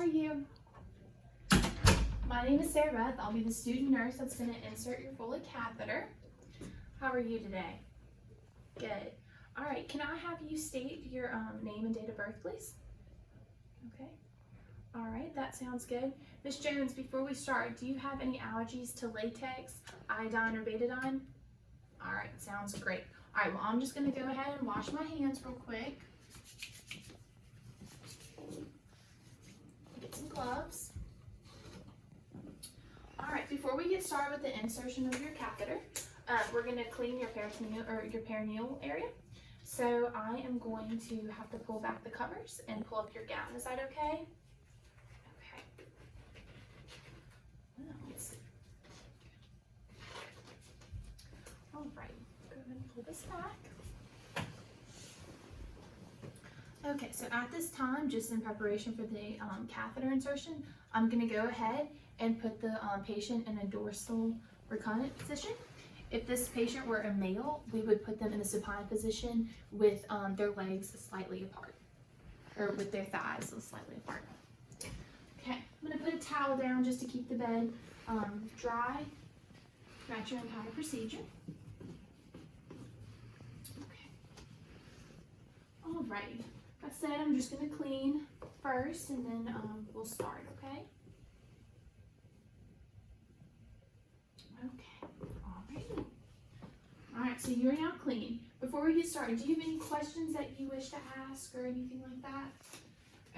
are you? My name is Sarah Beth. I'll be the student nurse that's going to insert your Foley catheter. How are you today? Good. All right, can I have you state your name and date of birth, please? Okay. All right, that sounds good. Miss Jones, before we start, do you have any allergies to latex, iodine, or betadine? All right, sounds great. All right, well, I'm just going to go ahead and wash my hands real quick. Get some gloves. All right, before we get started with the insertion of your catheter, we're going to clean your perineal area. So I am going to have to pull back the covers and pull up your gown. Is that okay? Okay. Well, let's see. All right, go ahead and pull this back. Okay, so at this time, just in preparation for the catheter insertion, I'm going to go ahead and put the patient in a dorsal recumbent position. If this patient were a male, we would put them in a supine position with their legs slightly apart, or with their thighs slightly apart. Okay, I'm going to put a towel down just to keep the bed dry throughout your entire procedure. Okay. All right. Like I said, I'm just going to clean first, and then we'll start, okay? Alright, so you're now clean. Before we get started, do you have any questions that you wish to ask or anything like that?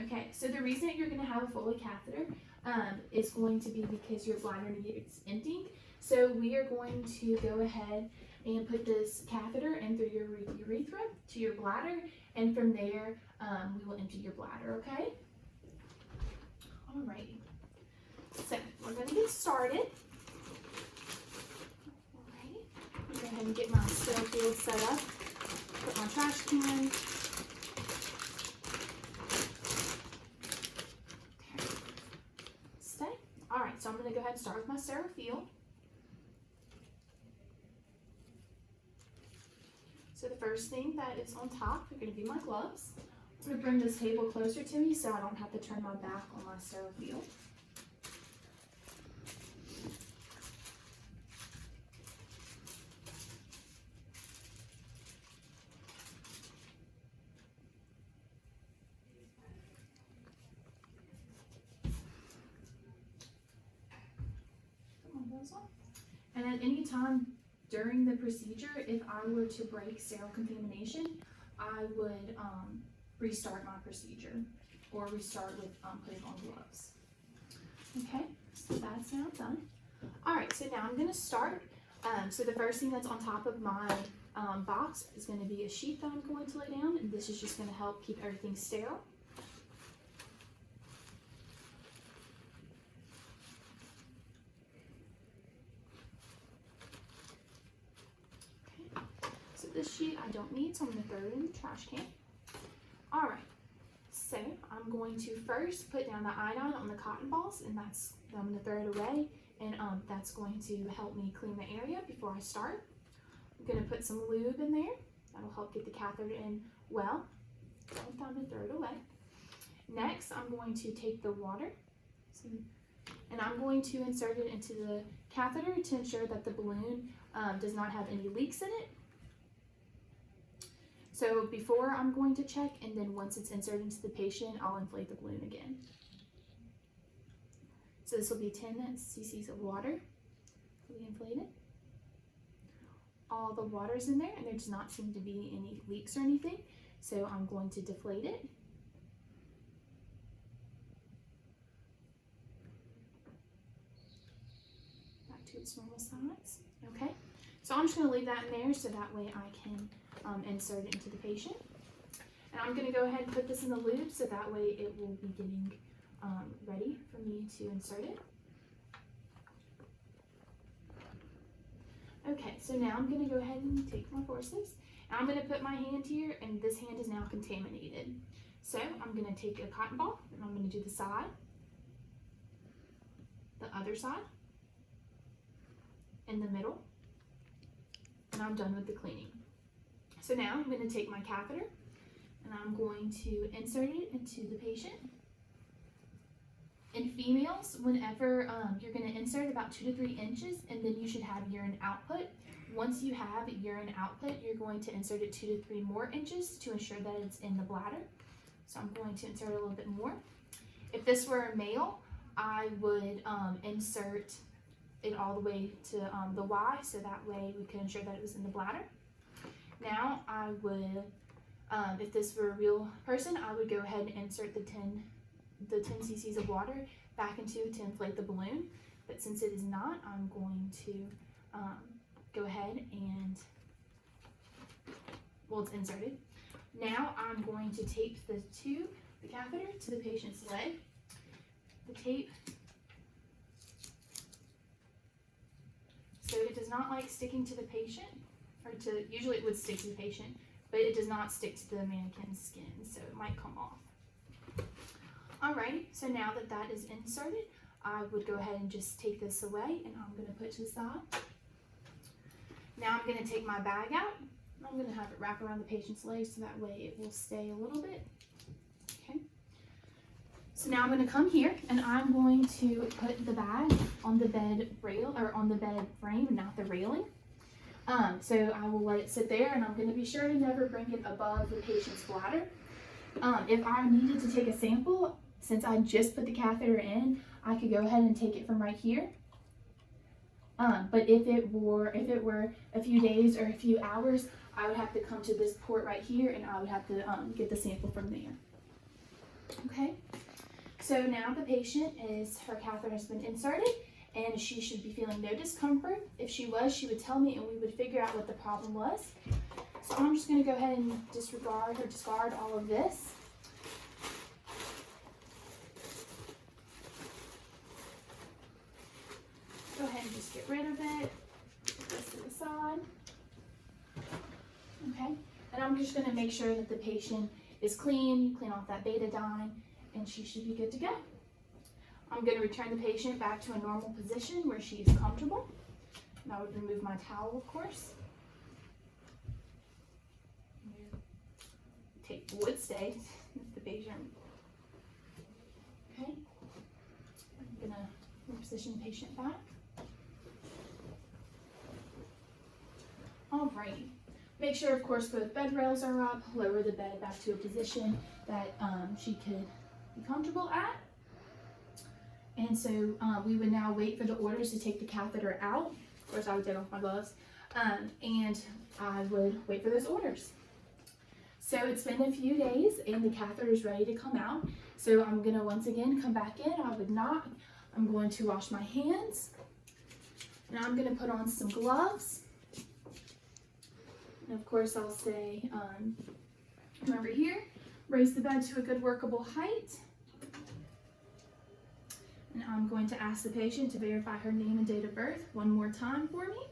Okay, so the reason that you're going to have a Foley catheter is going to be because your bladder needs emptying. So we are going to go ahead and put this catheter in through your urethra to your bladder, and from there we will empty your bladder, okay? Alrighty, so we're going to get started. Go ahead and get my sterile field set up. Put my trash can. Okay. Stay. All right, so I'm going to go ahead and start with my sterile field. So the first thing that is on top are going to be my gloves. I'm going to bring this table closer to me so I don't have to turn my back on my sterile field. And at any time during the procedure, if I were to break sterile contamination, I would restart my procedure or restart with putting on gloves. Okay, so that's now done. All right, so now I'm going to start. So the first thing that's on top of my box is going to be a sheet that I'm going to lay down, and this is just going to help keep everything sterile. This sheet I don't need, so I'm going to throw it in the trash can. All right, so I'm going to first put down the iodine on the cotton balls, and I'm going to throw it away, and that's going to help me clean the area before I start. I'm going to put some lube in there. That'll help get the catheter in well. I'm going to throw it away. Next, I'm going to take the water, and I'm going to insert it into the catheter to ensure that the balloon does not have any leaks in it. So before I'm going to check, and then once it's inserted into the patient, I'll inflate the balloon again. So this will be 10 cc's of water. We inflate it. All the water's in there, and there does not seem to be any leaks or anything. So I'm going to deflate it. Back to its normal size. Okay. So I'm just going to leave that in there so that way I can insert it into the patient. And I'm going to go ahead and put this in the lube so that way it will be getting ready for me to insert it. Okay, so now I'm going to go ahead and take my forceps, and I'm going to put my hand here, and this hand is now contaminated. So I'm going to take a cotton ball, and I'm going to do the side, the other side, in the middle, and I'm done with the cleaning. So now I'm going to take my catheter, and I'm going to insert it into the patient. In females, whenever you're going to insert about 2 to 3 inches, and then you should have urine output. Once you have urine output, you're going to insert it 2 to 3 more inches to ensure that it's in the bladder. So I'm going to insert a little bit more. If this were a male, I would insert it all the way to the Y, so that way we could ensure that it was in the bladder. Now I would, if this were a real person, I would go ahead and insert the 10 cc's of water back into to inflate the balloon. But since it is not, I'm going to go ahead and, well, it's inserted. Now I'm going to tape the tube, the catheter, to the patient's leg. The tape, so it does not like sticking to the patient, or usually it would stick to the patient, but it does not stick to the mannequin's skin, so it might come off. Alrighty, so now that that is inserted, I would go ahead and just take this away, and I'm going to put it to the side. Now I'm going to take my bag out. I'm going to have it wrap around the patient's legs so that way it will stay a little bit. Okay. So now I'm going to come here and I'm going to put the bag on the bed rail, or on the bed frame, not the railing. So I will let it sit there, and I'm going to be sure to never bring it above the patient's bladder. If I needed to take a sample, since I just put the catheter in, I could go ahead and take it from right here. But if it were a few days or a few hours, I would have to come to this port right here, and I would have to get the sample from there. Okay, so now the patient her catheter has been inserted, and she should be feeling no discomfort. If she was, she would tell me, and we would figure out what the problem was. So I'm just going to go ahead and disregard all of this. Go ahead and just get rid of it. Put this to the side. Okay, and I'm just going to make sure that the patient is clean off that betadine, and she should be good to go. I'm going to return the patient back to a normal position where she is comfortable. And I would remove my towel, of course. Tape would stay with the patient. Okay, I'm going to reposition the patient back. Alrighty. Make sure, of course, both bed rails are up. Lower the bed back to a position that she could be comfortable at. And so we would now wait for the orders to take the catheter out. Of course, I would take off my gloves. And I would wait for those orders. So it's been a few days, and the catheter is ready to come out. So I'm going to once again come back in. I would knock. I'm going to wash my hands. And I'm going to put on some gloves. And of course, I'll say, remember here, raise the bed to a good workable height. And I'm going to ask the patient to verify her name and date of birth one more time for me.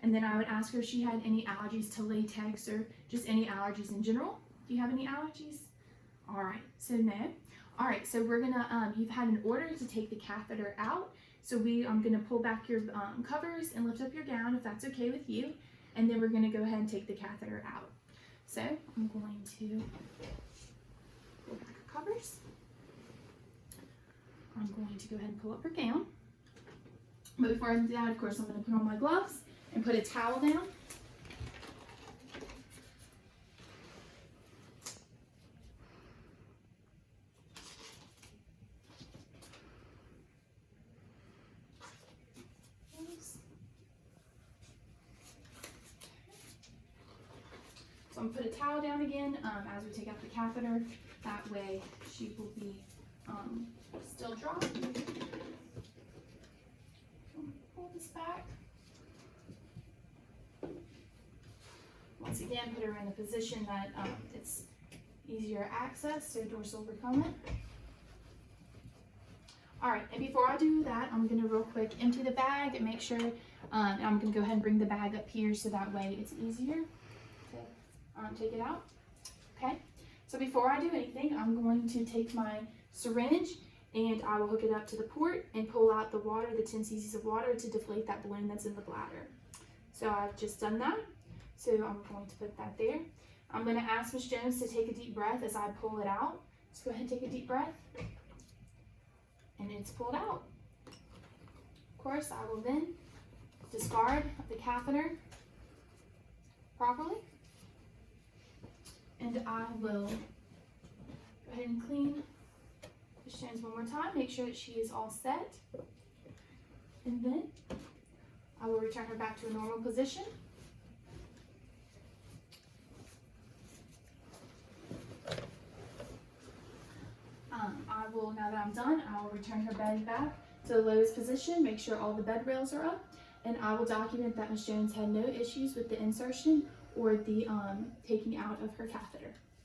And then I would ask her if she had any allergies to latex or just any allergies in general. Do you have any allergies? All right, so no. All right, so we're gonna, you've had an order to take the catheter out. So I'm gonna pull back your covers and lift up your gown if that's okay with you. And then we're going to go ahead and take the catheter out. So I'm going to pull back her covers. I'm going to go ahead and pull up her gown. But before I do that, of course, I'm going to put on my gloves and put a towel down. So I'm going to put a towel down again as we take out the catheter. That way she will be still dry. Pull this back. Once again, put her in a position that it's easier access, so dorsal recumbent. All right, and before I do that, I'm going to real quick empty the bag and make sure, and I'm going to go ahead and bring the bag up here so that way it's easier to take it out. Okay, so before I do anything, I'm going to take my syringe and I will hook it up to the port and pull out the water, the 10 cc's of water, to deflate that balloon that's in the bladder. So I've just done that. So I'm going to put that there. I'm going to ask Ms. Jones to take a deep breath as I pull it out. Just go ahead and take a deep breath. and it's pulled out. Of course, I will then discard the catheter properly, and I will go ahead and clean Ms. Jones one more time, make sure that she is all set, and then I will return her back to a normal position. I will, now that I'm done, I will return her bed back to the lowest position, make sure all the bed rails are up, and I will document that Ms. Jones had no issues with the insertion or the taking out of her catheter.